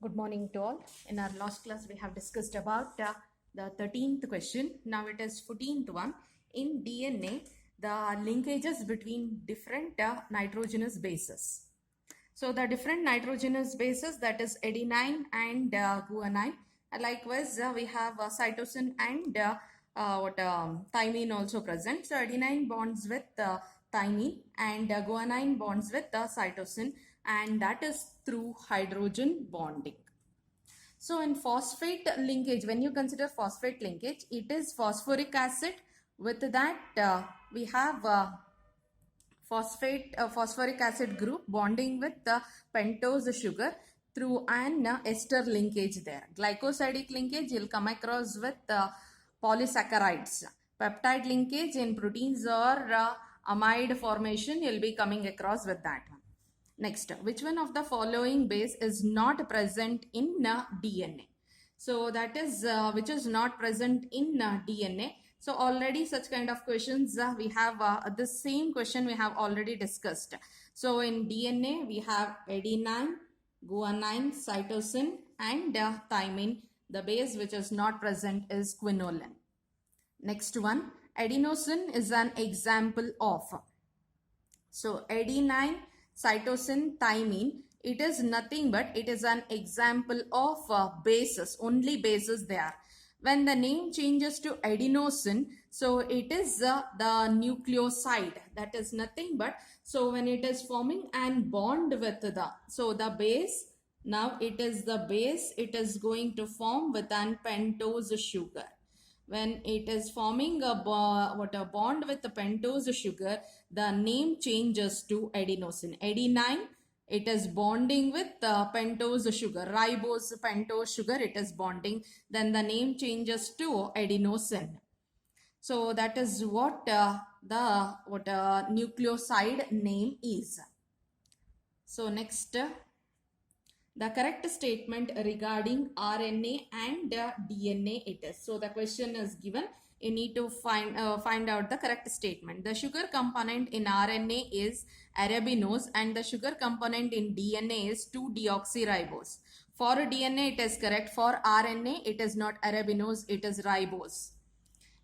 Good morning to all. In our last class, we have discussed about the 13th question. Now it is 14th one. In DNA, the linkages between different nitrogenous bases. So the different nitrogenous bases, that is adenine and guanine. Likewise, we have cytosine and thymine also present. So adenine bonds with thymine and guanine bonds with cytosine, and that is through hydrogen bonding. So in phosphate linkage, when you consider phosphate linkage, it is phosphoric acid. With that, we have phosphoric acid group bonding with the pentose sugar through an ester linkage there. Glycosidic linkage, you'll come across with polysaccharides. Peptide linkage in proteins or amide formation, you'll be coming across with that one. Next, which one of the following base is not present in DNA? So that is which is not present in DNA. So already such kind of questions we have the same question we have already discussed. So in DNA we have adenine, guanine, cytosine and thymine. The base which is not present is quinoline. Next one, adenosine is an example of. So adenine, cytosine, thymine, it is nothing but it is an example of bases, only bases there. When the name changes to adenosine, so it is the nucleoside, that is nothing but, so when it is forming an bond with the base, now it is the base, it is going to form with an pentose sugar. When it is forming a bond with the pentose sugar, the name changes to adenosine. Adenine, it is bonding with pentose sugar, ribose pentose sugar, it is bonding. Then the name changes to adenosine. So that is what the nucleoside name is. So next, the correct statement regarding RNA and DNA it is. So the question is given. You need to find out the correct statement. The sugar component in RNA is arabinose and the sugar component in DNA is 2-deoxyribose. For DNA it is correct. For RNA it is not arabinose, it is ribose.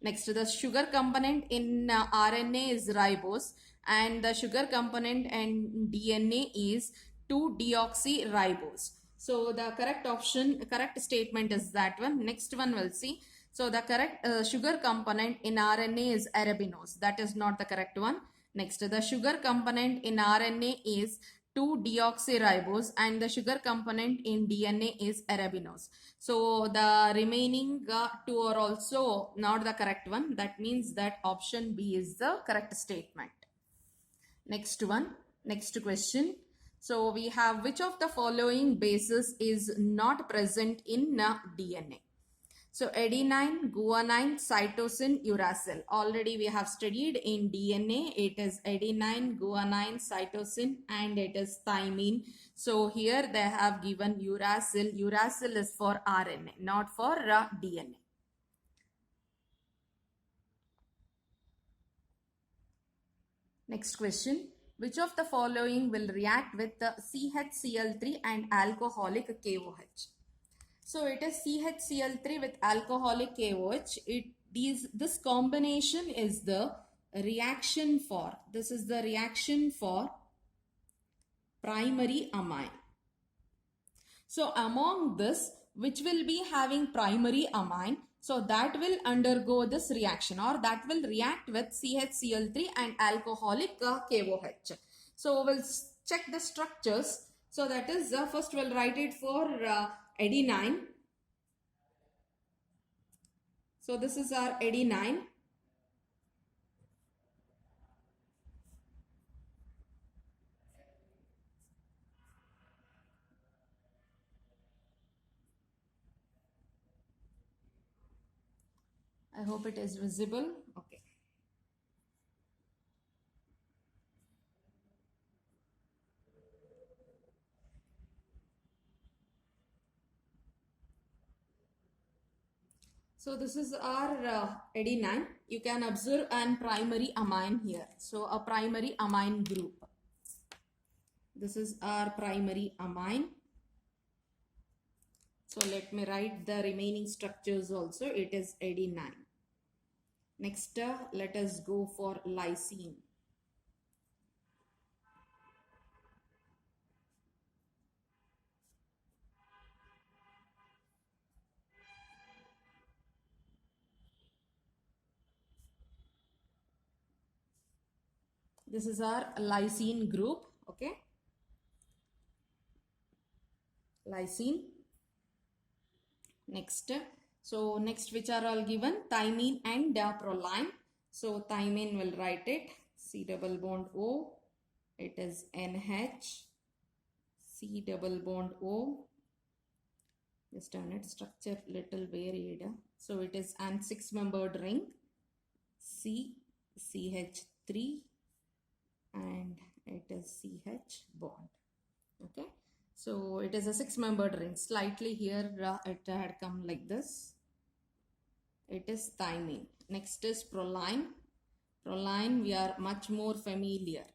Next, the sugar component in RNA is ribose and the sugar component in DNA is 2-deoxyribose. So the correct statement is that one. Next one we'll see. So the correct sugar component in RNA is arabinose. That is not the correct one. Next, the sugar component in RNA is 2-deoxyribose and the sugar component in DNA is arabinose. So the remaining two are also not the correct one. That means that option B is the correct statement. Next one, next question. So we have which of the following bases is not present in DNA? So adenine, guanine, cytosine, uracil. Already we have studied in DNA. It is adenine, guanine, cytosine and it is thymine. So here they have given uracil. Uracil is for RNA, not for DNA. Next question. Which of the following will react with the CHCl3 and alcoholic KOH? So it is CHCl3 with alcoholic KOH. This combination is the reaction for, this is the reaction for primary amine. So among this, which will be having primary amine, so that will undergo this reaction or that will react with CHCl3 and alcoholic KOH. So we'll check the structures. So that is first we'll write it for adenine. So this is our adenine. I hope it is visible. Okay. So this is our adenine. You can observe an primary amine here. So a primary amine group. This is our primary amine. So let me write the remaining structures also. It is adenine. Next, let us go for lysine. This is our lysine group, okay? Lysine. Next, so next which are all given? Thymine and proline. So thymine will write it, C double bond O, it is NH, C double bond O. Just turn it, structure little varied. So it is an 6-membered ring, CH3, and it is CH bond, okay? So it is a 6-membered ring. Slightly here it had come like this. It is thymine. Next is proline. Proline we are much more familiar.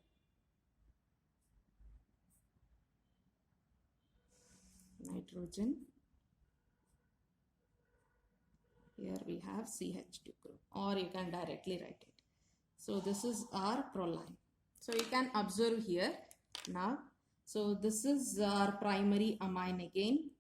Nitrogen. Here we have CH2 group, or you can directly write it. So this is our proline. So you can observe here now. So this is our primary amine again.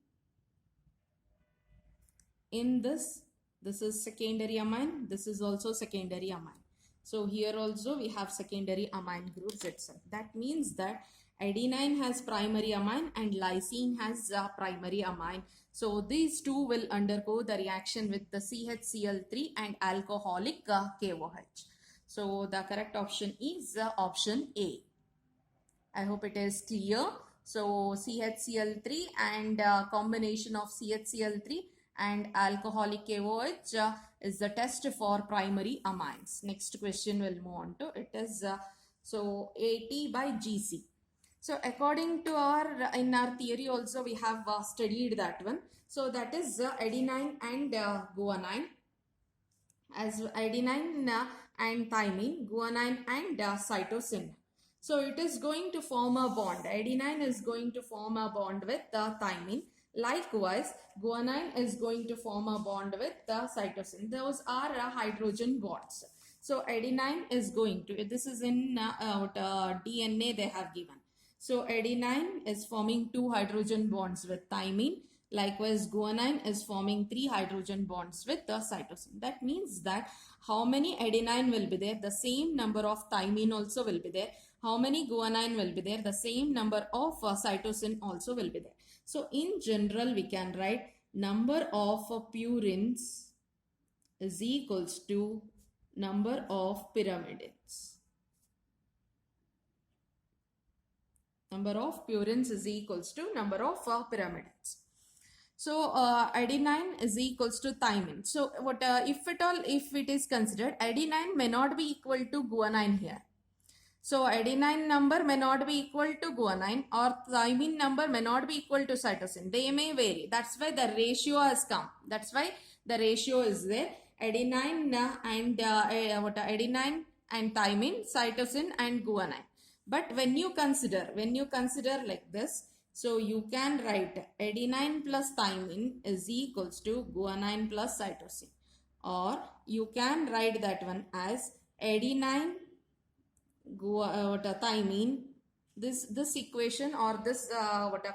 In this is secondary amine. This is also secondary amine. So here also we have secondary amine groups itself. That means that adenine has primary amine and lysine has primary amine. So these two will undergo the reaction with the CHCl3 and alcoholic KOH. So the correct option is option A. I hope it is clear. So CHCl3 and combination of CHCl3 and alcoholic KOH is the test for primary amines. Next question we'll move on to. It is so AT by GC. So according to in our theory also we have studied that one. So that is adenine and guanine. As adenine and thymine, guanine and cytosine. So it is going to form a bond. Adenine is going to form a bond with thymine. Likewise, guanine is going to form a bond with cytosine. Those are hydrogen bonds. So adenine is going to, this is in DNA they have given. So adenine is forming 2 hydrogen bonds with thymine. Likewise, guanine is forming 3 hydrogen bonds with the cytosine. That means that how many adenine will be there? The same number of thymine also will be there. How many guanine will be there? The same number of cytosine also will be there. So in general, we can write number of purines is equals to number of pyrimidines. Number of purines is equals to number of pyrimidines. So adenine is equals to thymine. So what if it is considered, adenine may not be equal to guanine here. So adenine number may not be equal to guanine, or thymine number may not be equal to cytosine. They may vary. That's why the ratio has come. That's why the ratio is there. Adenine and adenine and thymine, cytosine and guanine. But when you consider like this, so you can write adenine plus thymine is equals to guanine plus cytosine. Or you can write that one as adenine, thymine. This equation or this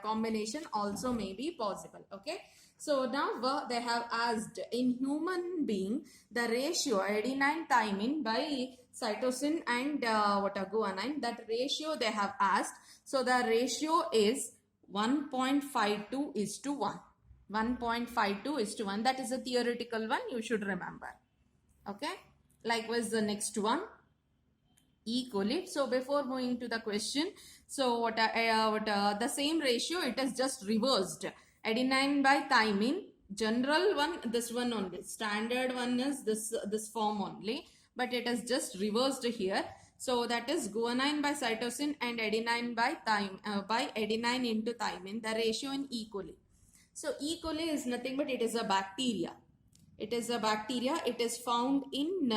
combination also may be possible. Okay. So now they have asked in human being the ratio adenine thymine by cytosine and guanine. That ratio they have asked. So the ratio is 1.52 is to 1. 1.52 is to 1. That is a theoretical one. You should remember. Okay. Likewise, the next one. Equally. So before moving to the question, so the same ratio, it is just reversed. Adenine by thymine, general one, this one only. Standard one is this form only, but it is just reversed here. So that is guanine by cytosine and adenine by adenine into thymine, the ratio in E. coli. So E. coli is nothing but it is a bacteria. It is a bacteria. It is found in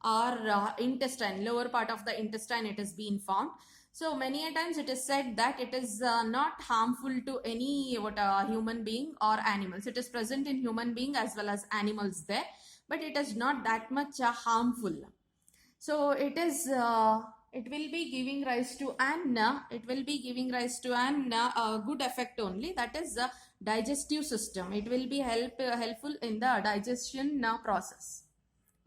our intestine, lower part of the intestine it is being found. So many a times it is said that it is not harmful to any human being or animals. It is present in human being as well as animals there, but it is not that much harmful. So it will be giving rise to an good effect only, that is the digestive system. It will be helpful in the digestion process.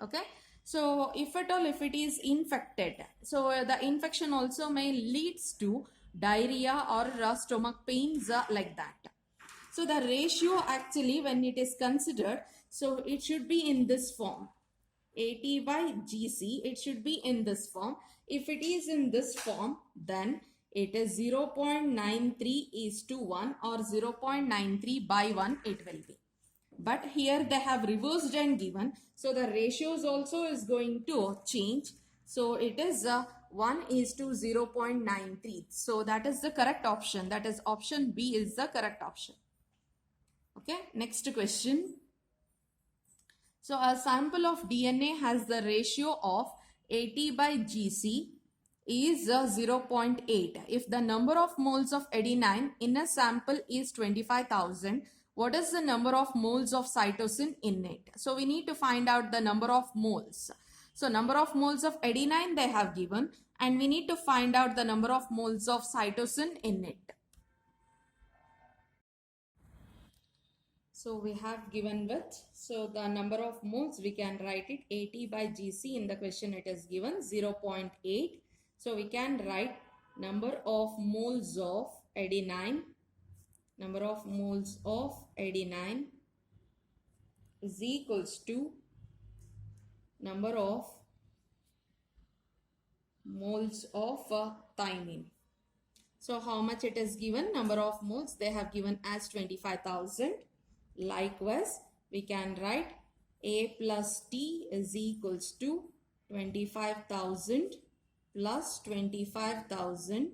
Okay, so if at all if it is infected, so the infection also may leads to diarrhea or stomach pains like that. So the ratio actually when it is considered, so it should be in this form, AT by GC, it should be in this form. If it is in this form, then it is 0.93:1 or 0.93/1 it will be. But here they have reversed and given, so the ratios also is going to change. So it is 1:0.93. So that is the correct option. That is option B is the correct option. Okay, next question. So a sample of DNA has the ratio of AT by GC is 0.8. If the number of moles of adenine in a sample is 25,000, what is the number of moles of cytosine in it? So we need to find out the number of moles. So number of moles of adenine they have given, and we need to find out the number of moles of cytosine in it. So we have given with, so the number of moles we can write it AT by GC. In the question it is given 0.8. So we can write number of moles of adenine. Number of moles of adenine is equals to number of moles of thymine. So how much it is given? Number of moles they have given as 25,000. Likewise, we can write A plus T is equals to 25,000 plus 25,000,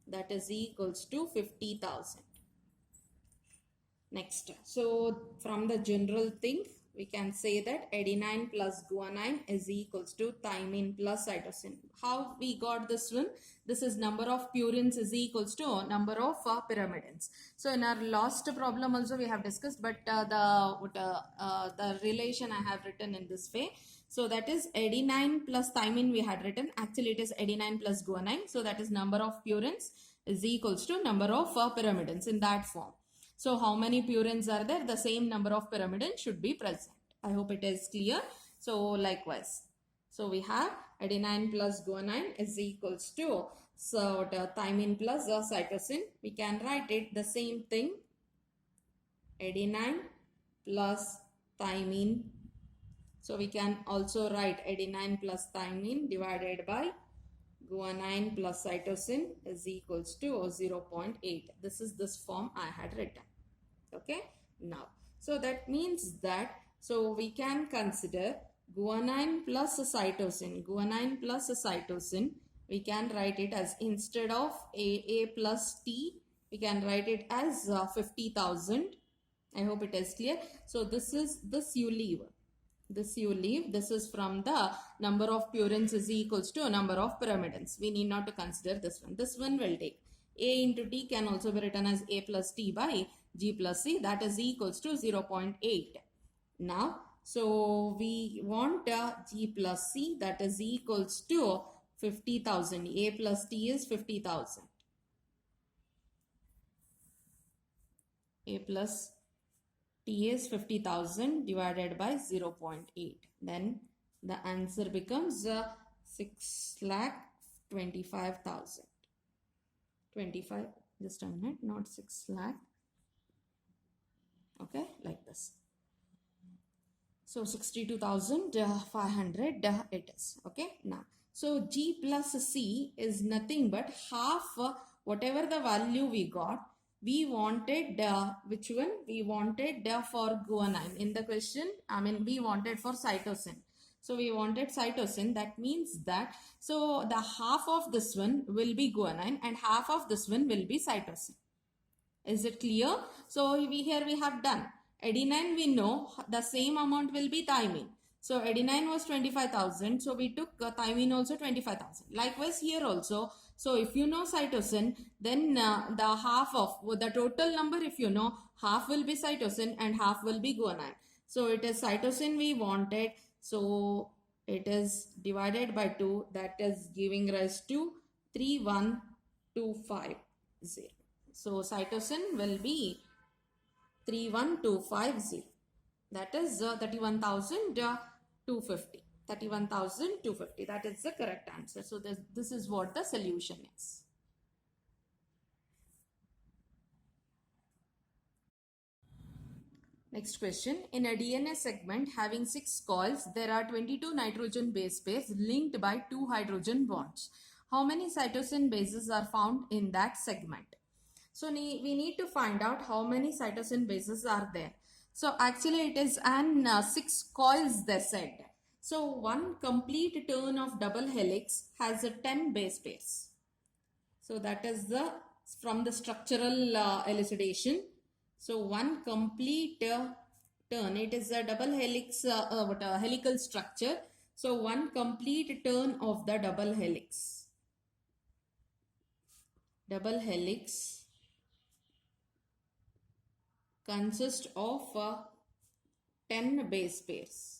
that is equals to 50,000. Next, so from the general thing, we can say that adenine plus guanine is equals to thymine plus cytosine. How we got this one? This is number of purines is equals to number of pyrimidines. So in our last problem also we have discussed, but the relation I have written in this way. So that is adenine plus thymine we had written. Actually it is adenine plus guanine. So that is number of purines is equals to number of pyrimidines in that form. So how many purines are there? The same number of pyrimidines should be present. I hope it is clear. So likewise. So we have adenine plus guanine is equals to, so thymine plus cytosine. We can write it the same thing. Adenine plus thymine. So we can also write adenine plus thymine divided by guanine plus cytosine is equals to 0.8. This is this form I had written. Okay, now so that means that, so we can consider guanine plus cytosine, we can write it as, instead of AA plus T, we can write it as 50,000. I hope it is clear. So this you leave. This is from the number of purines is equals to number of pyrimidines. We need not to consider this one. This one will take. A into T can also be written as A plus T by G plus C, that is equals to 0.8. Now, so we want G plus C, that is equals to 50,000. A plus T is 50,000. A plus T is 50,000 divided by 0.8. Then the answer becomes 6,25,000. 25, just a minute, not 6 lakh. Okay, like this. So 62,500 it is. Okay, now so G plus C is nothing but half whatever the value we got. We wanted which one? We wanted for guanine in the question. I mean, we wanted for cytosine. So we wanted cytosine. That means that, so the half of this one will be guanine and half of this one will be cytosine. Is it clear? So here we have done. Adenine we know the same amount will be thymine. So adenine was 25,000. So we took thymine also 25,000. Likewise here also. So if you know cytosine, then the half of the total number, if you know, half will be cytosine and half will be guanine. So it is cytosine we wanted. So it is divided by 2, that is giving rise to 31250. So cytosine will be 31250. That is 31,250. 31,250. That is the correct answer. So this is what the solution is. Next question. In a DNA segment having 6 coils, there are 22 nitrogen base pairs linked by 2 hydrogen bonds. How many cytosine bases are found in that segment? So we need to find out how many cytosine bases are there. So actually it is an 6 coils they said. So one complete turn of double helix has a 10 base pairs. So that is from the structural elucidation. So one complete turn, it is a double helix, helical structure. So one complete turn of the double helix consists of 10 base pairs.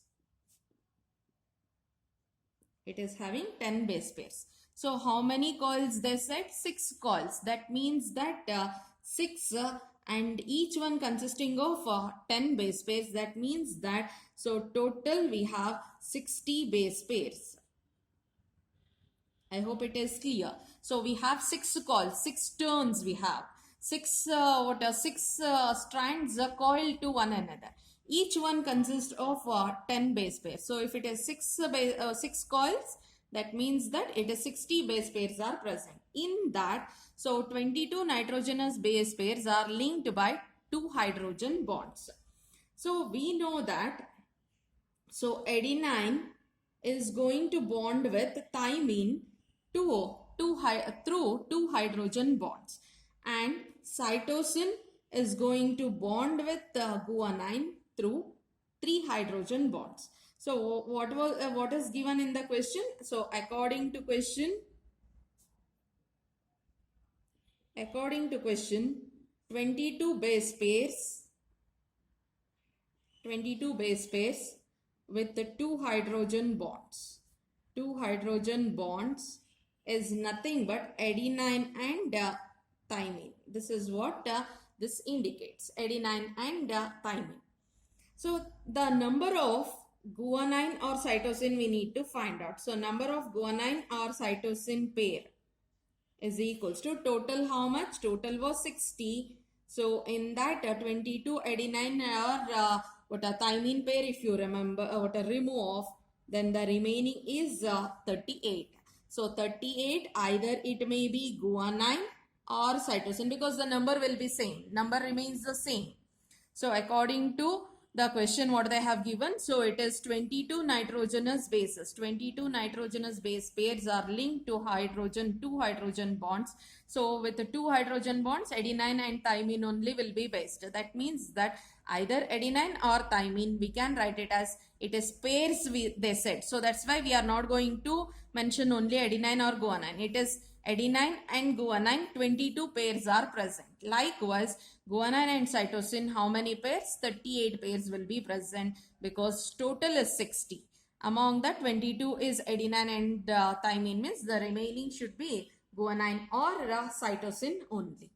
It is having 10 base pairs. So how many coils they said? 6 coils. That means that 6 and each one consisting of 10 base pairs. That means that, so total we have 60 base pairs. I hope it is clear. So we have 6 coils, 6 turns we have. 6 strands coiled to one another. Each one consists of 10 base pairs. So if it is 6 coils, that means that it is 60 base pairs are present. In that, so 22 nitrogenous base pairs are linked by 2 hydrogen bonds. So we know that, so adenine is going to bond with thymine through 2 hydrogen bonds, and cytosine is going to bond with guanine through 3 hydrogen bonds. So what is given in the question? So according to question 22 base pairs with the 2 hydrogen bonds. 2 hydrogen bonds is nothing but adenine and thymine. This is what this indicates, adenine and thymine. So the number of guanine or cytosine we need to find out. So number of guanine or cytosine pair is equals to total how much? Total was 60. So in that 22 adenine or thymine pair, if you remember remove off, then the remaining is 38. So 38, either it may be guanine or cytosine, because the number will be same. Number remains the same. So according to the question what they have given, so it is 22 nitrogenous bases. 22 nitrogenous base pairs are linked to 2 hydrogen bonds. So with the 2 hydrogen bonds, adenine and thymine only will be based. That means that either adenine or thymine, we can write it as it is pairs they said. So that's why we are not going to mention only adenine or guanine. It is adenine and guanine, 22 pairs are present. Likewise, guanine and cytosine, how many pairs? 38 pairs will be present, because total is 60. Among that, 22 is adenine and thymine, means the remaining should be guanine or cytosine only.